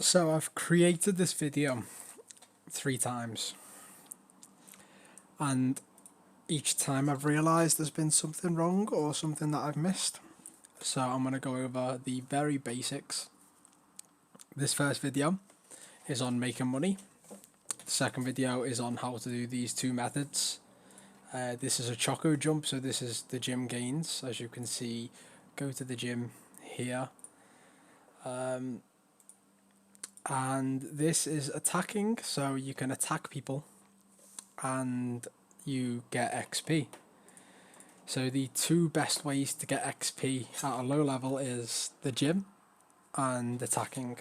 So I've created this video 3 times, and each time I've realised there's been something wrong or something that I've missed. So I'm going to go over the very basics. This first video is on making money. The second video is on how to do these two methods. This is a Choco jump, so this is the gym gains. As you can see, go to the gym here. And this is attacking, so you can attack people and you get XP. So the two best ways to get XP at a low level is the gym and attacking.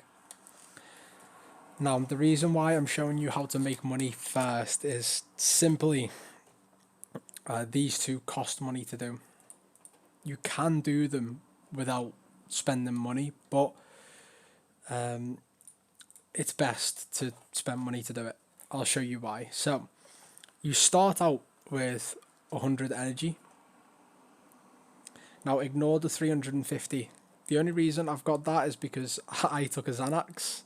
Now, the reason why I'm showing you how to make money first is simply these two cost money to do. You can do them without spending money, but it's best to spend money to do it. I'll show you why. So, you start out with 100 energy. Now, ignore the 350. The only reason I've got that is because I took a Xanax,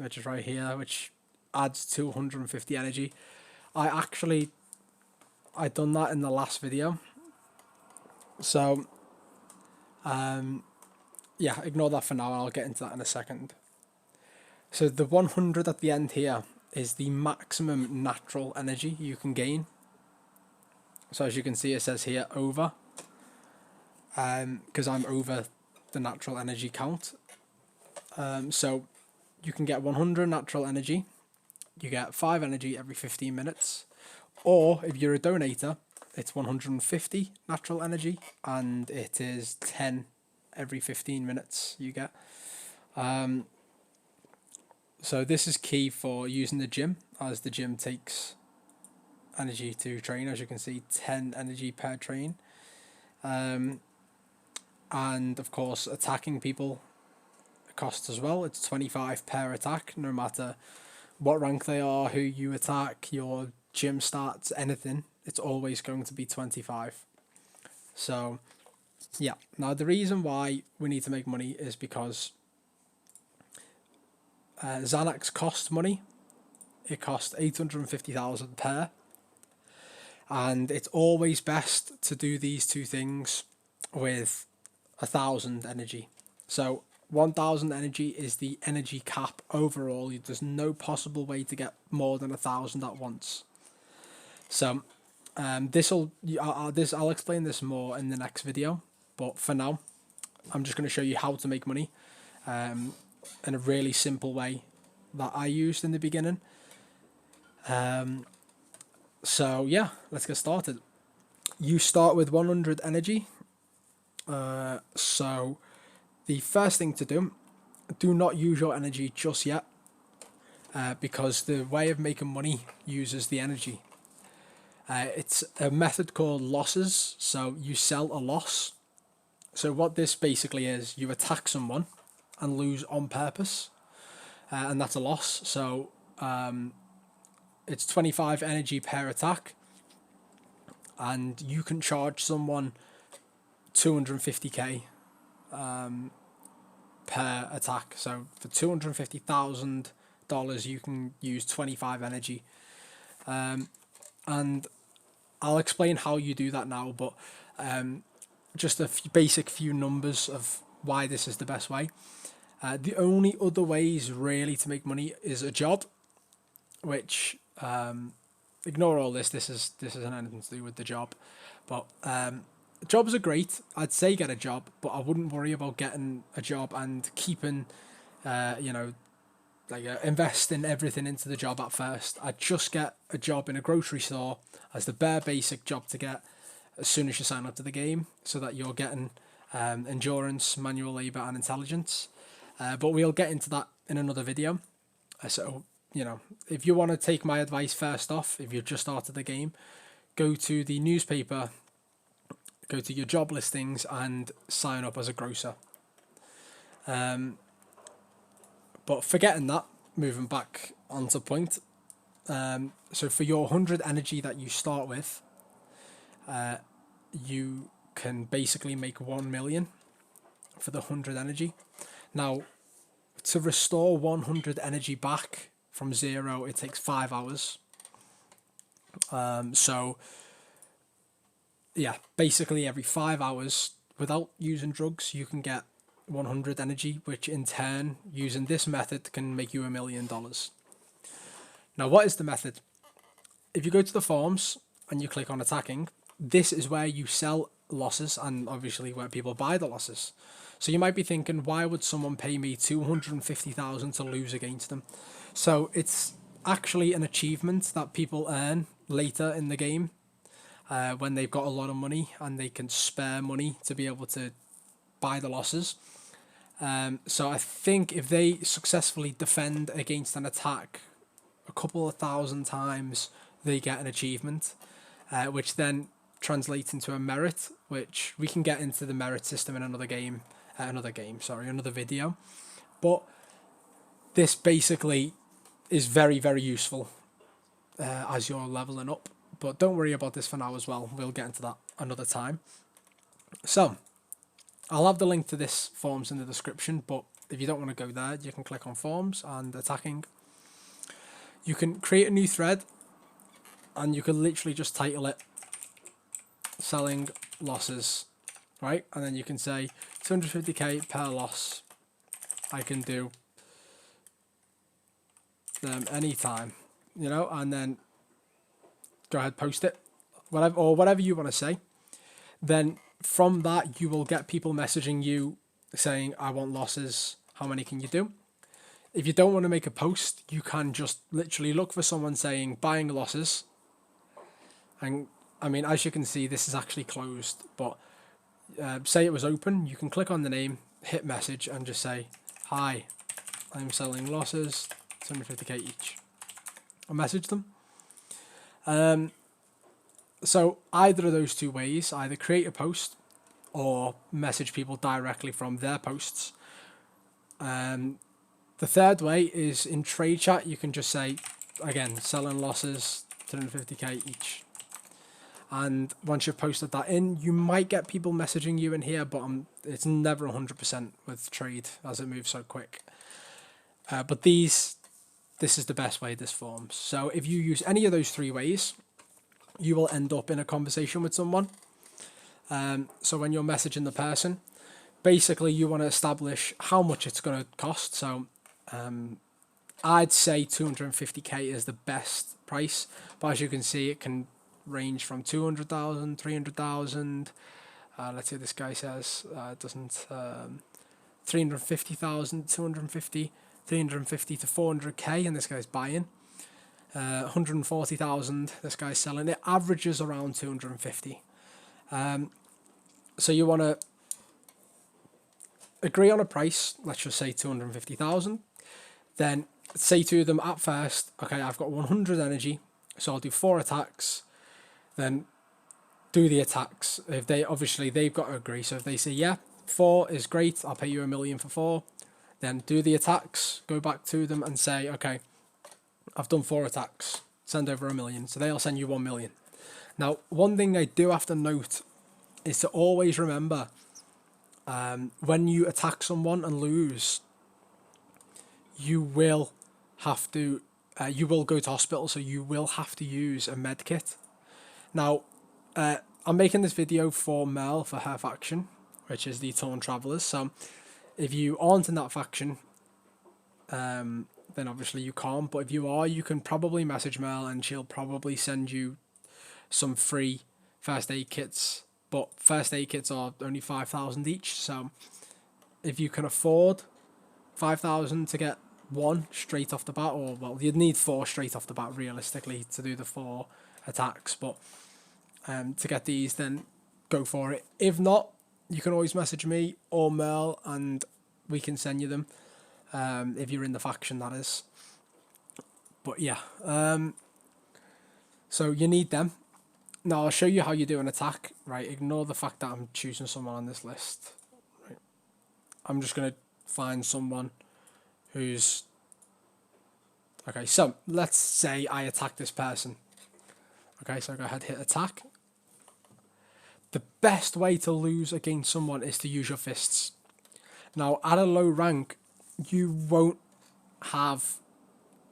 which is right here, which adds 250 energy. I done that in the last video. So, yeah, ignore that for now. I'll get into that in a second. So the 100 at the end here is the maximum natural energy you can gain. So as you can see, it says here over, because I'm over the natural energy count. So you can get 100 natural energy. You get 5 energy every 15 minutes. Or if you're a donator, it's 150 natural energy, and it is 10 every 15 minutes you get. So this is key for using the gym, as the gym takes energy to train. As you can see, 10 energy per train. And of course, attacking people costs as well. It's 25 per attack, no matter what rank they are, who you attack, your gym stats, anything. It's always going to be 25. So, yeah. Now, the reason why we need to make money is because Xanax costs money. It costs 850,000 per, and it's always best to do these two things with 1,000 energy. So 1,000 energy is the energy cap overall. There's no possible way to get more than 1,000 at once. So I'll explain this more in the next video, but for now, I'm just going to show you how to make money in a really simple way that I used in the beginning. So yeah, let's get started. You start with 100 energy. So the first thing to do not use your energy just yet, because the way of making money uses the energy. It's a method called losses. So you sell a loss. So what this basically is, you attack someone and lose on purpose, and that's a loss. So it's 25 energy per attack, and you can charge someone 250k per attack. So for $250,000, you can use 25 energy, and I'll explain how you do that now. But just a basic few numbers of why this is the best way. The only other ways really to make money is a job, which ignore all this. This isn't anything to do with the job, but jobs are great. I'd say get a job, but I wouldn't worry about getting a job and keeping, investing everything into the job at first. I'd just get a job in a grocery store as the bare basic job to get as soon as you sign up to the game, so that you're getting endurance, manual labor, and intelligence. But we'll get into that in another video. So, if you want to take my advice first off, if you've just started the game, go to the newspaper, go to your job listings, and sign up as a grocer. But forgetting that, moving back onto point. So for your 100 energy that you start with, you can basically make 1 million for the 100 energy. Now, to restore 100 energy back from 0, it takes 5 hours. So yeah, basically every 5 hours, without using drugs, you can get 100 energy, which in turn, using this method, can make you $1 million. Now, what is the method? If you go to the forums and you click on attacking, this is where you sell losses and obviously where people buy the losses. So you might be thinking, why would someone pay me 250,000 to lose against them? So it's actually an achievement that people earn later in the game when they've got a lot of money and they can spare money to be able to buy the losses. So I think if they successfully defend against an attack a couple of thousand times, they get an achievement, which then translates into a merit, which we can get into the merit system in another video. But this basically is very, very useful as you're leveling up. But don't worry about this for now as well. We'll get into that another time. So I'll have the link to this forums in the description, but if you don't want to go there, you can click on forums and attacking. You can create a new thread and you can literally just title it selling losses, right? And then you can say 250k per loss. I can do them anytime, you know, and then go ahead, post it, whatever you want to say. Then from that, you will get people messaging you saying, I want losses. How many can you do? If you don't want to make a post, you can just literally look for someone saying buying losses. And I mean, as you can see, this is actually closed, but say it was open, you can click on the name, hit message and just say, hi, I'm selling losses, 250k each. I'll message them. So either of those two ways, either create a post or message people directly from their posts. The third way is in trade chat. You can just say, again, selling losses, 250k each. And once you've posted that in, you might get people messaging you in here, but it's never 100% with trade as it moves so quick. But this is the best way this forms. So if you use any of those three ways, you will end up in a conversation with someone. So when you're messaging the person, basically you want to establish how much it's going to cost. So I'd say 250k is the best price, but as you can see, it can range from 200,000, 300,000. Let's say this guy says it doesn't. 350,000, 250, 350 to 400k, and this guy's buying. 140,000, this guy's selling. It averages around 250. So you want to agree on a price, let's just say 250,000. Then say to them at first, okay, I've got 100 energy, so I'll do 4 attacks. Then do the attacks. If they've got to agree. So if they say, yeah, 4 is great, I'll pay you $1 million for 4. Then do the attacks, go back to them and say, okay, I've done 4 attacks, send over $1 million. So they'll send you 1 million. Now, one thing I do have to note is to always remember, when you attack someone and lose, you will have to, you will go to hospital, so you will have to use a med kit. Now, I'm making this video for Mel, for her faction, which is the Torn Travelers. So if you aren't in that faction, then obviously you can't. But if you are, you can probably message Mel and she'll probably send you some free first aid kits. But first aid kits are only 5,000 each. So if you can afford 5,000 to get 1 straight off the bat, or well, you'd need 4 straight off the bat realistically to do the 4 attacks. But to get these, then go for it. If not, you can always message me or Mel and we can send you them, if you're in the faction, that is. But yeah, so you need them. Now I'll show you how you do an attack, right? Ignore the fact that I'm choosing someone on this list. Right? I'm just going to find someone who's... Okay, so let's say I attack this person. Okay, so go ahead, hit attack. The best way to lose against someone is to use your fists. Now, at a low rank, you won't have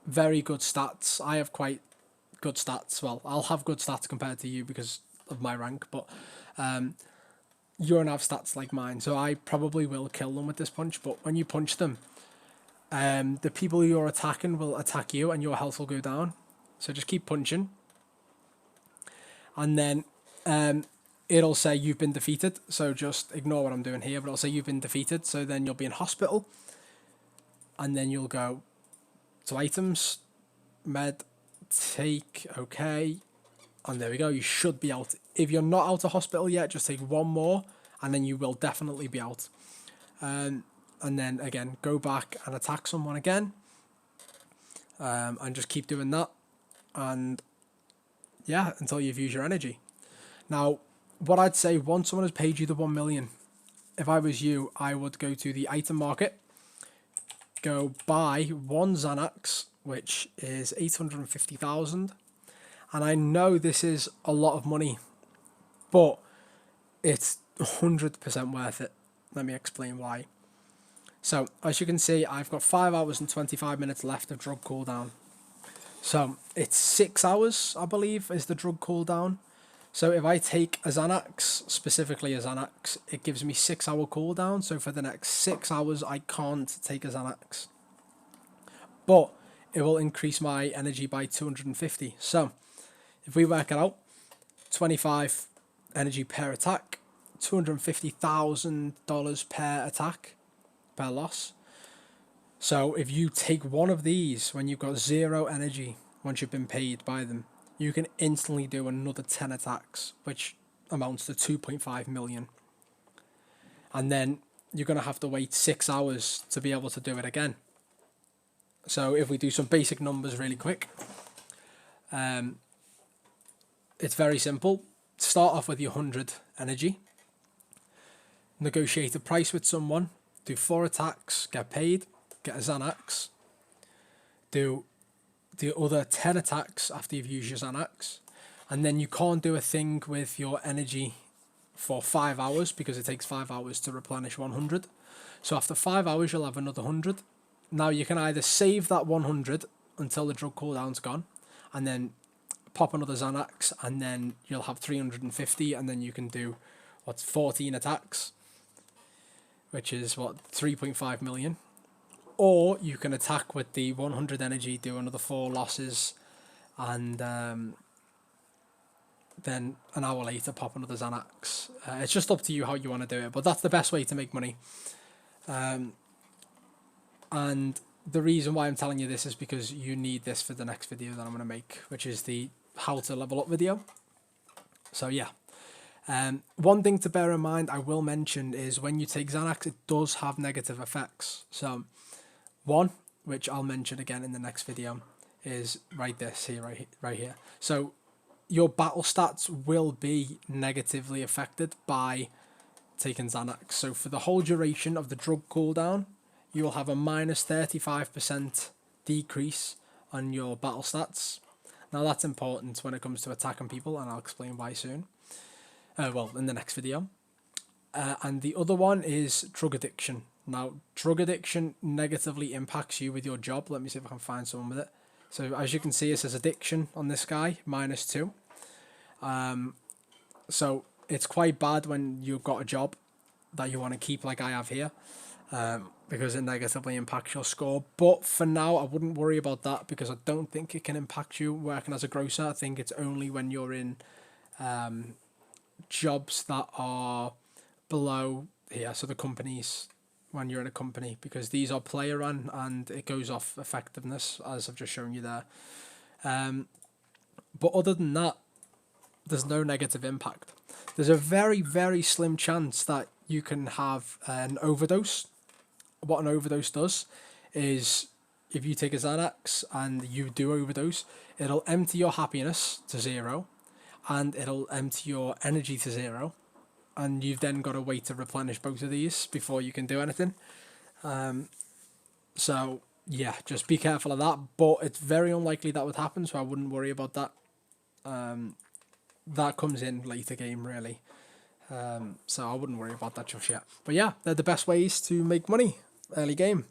very good stats. I have quite good stats. Well, I'll have good stats compared to you because of my rank, but you won't have stats like mine. So I probably will kill them with this punch. But when you punch them, the people you're attacking will attack you, and your health will go down. So just keep punching, and then it'll say you've been defeated. So just ignore what I'm doing here, but it'll say you've been defeated. So then you'll be in hospital, and then you'll go to items, med, take, okay, and there we go. You should be out. If you're not out of hospital yet, just take one more, and then you will definitely be out. And then again, go back and attack someone again, and just keep doing that, and yeah, until you've used your energy. Now, what I'd say, once someone has paid you the 1 million, if I was you, I would go to the item market, go buy one Xanax, which is 850,000. And I know this is a lot of money, but it's 100% worth it. Let me explain why. So, as you can see, I've got 5 hours and 25 minutes left of drug cooldown. So, it's 6 hours, I believe, is the drug cooldown. So, if I take a Xanax, specifically a Xanax, it gives me 6 hour cooldown. So, for the next 6 hours, I can't take a Xanax. But it will increase my energy by 250. So, if we work it out, 25 energy per attack, $250,000 per attack, per loss. So if you take one of these when you've got 0 energy, once you've been paid by them, you can instantly do another 10 attacks, which amounts to 2.5 million. And then you're going to have to wait 6 hours to be able to do it again. So if we do some basic numbers really quick, it's very simple. Start off with your 100 energy, negotiate a price with someone, do 4 attacks, get paid, get a Xanax, do the other 10 attacks after you've used your Xanax, and then you can't do a thing with your energy for 5 hours because it takes 5 hours to replenish 100. So after 5 hours, you'll have another 100. Now you can either save that 100 until the drug cooldown's gone, and then pop another Xanax, and then you'll have 350, and then you can do 14 attacks, which is 3.5 million. Or you can attack with the 100 energy, do another 4 losses, and then an hour later pop another Xanax. It's just up to you how you want to do it, but that's the best way to make money. And the reason why I'm telling you this is because you need this for the next video that I'm going to make, which is the how to level up video. So yeah. One thing to bear in mind, I will mention, is when you take Xanax, it does have negative effects. So one, which I'll mention again in the next video, is right here. So your battle stats will be negatively affected by taking Xanax. So for the whole duration of the drug cooldown, you'll have a minus 35% decrease on your battle stats. Now that's important when it comes to attacking people, and I'll explain why soon. In the next video. And the other one is drug addiction. Now, drug addiction negatively impacts you with your job. Let me see if I can find someone with it. So as you can see, it says addiction on this guy, -2. So it's quite bad when you've got a job that you want to keep, like I have here, because it negatively impacts your score. But for now, I wouldn't worry about that because I don't think it can impact you working as a grocer. I think it's only when you're in jobs that are below here, so the companies, when you're in a company, because these are player run and it goes off effectiveness, as I've just shown you there. But other than that, there's no negative impact. There's a very, very slim chance that you can have an overdose. What an overdose does is, if you take a Xanax and you do overdose, it'll empty your happiness to 0, and it'll empty your energy to 0, and you've then got to wait to replenish both of these before you can do anything. So yeah, just be careful of that, but it's very unlikely that would happen, so I wouldn't worry about that. That comes in later game, really. So I wouldn't worry about that just yet. But yeah, they're the best ways to make money early game.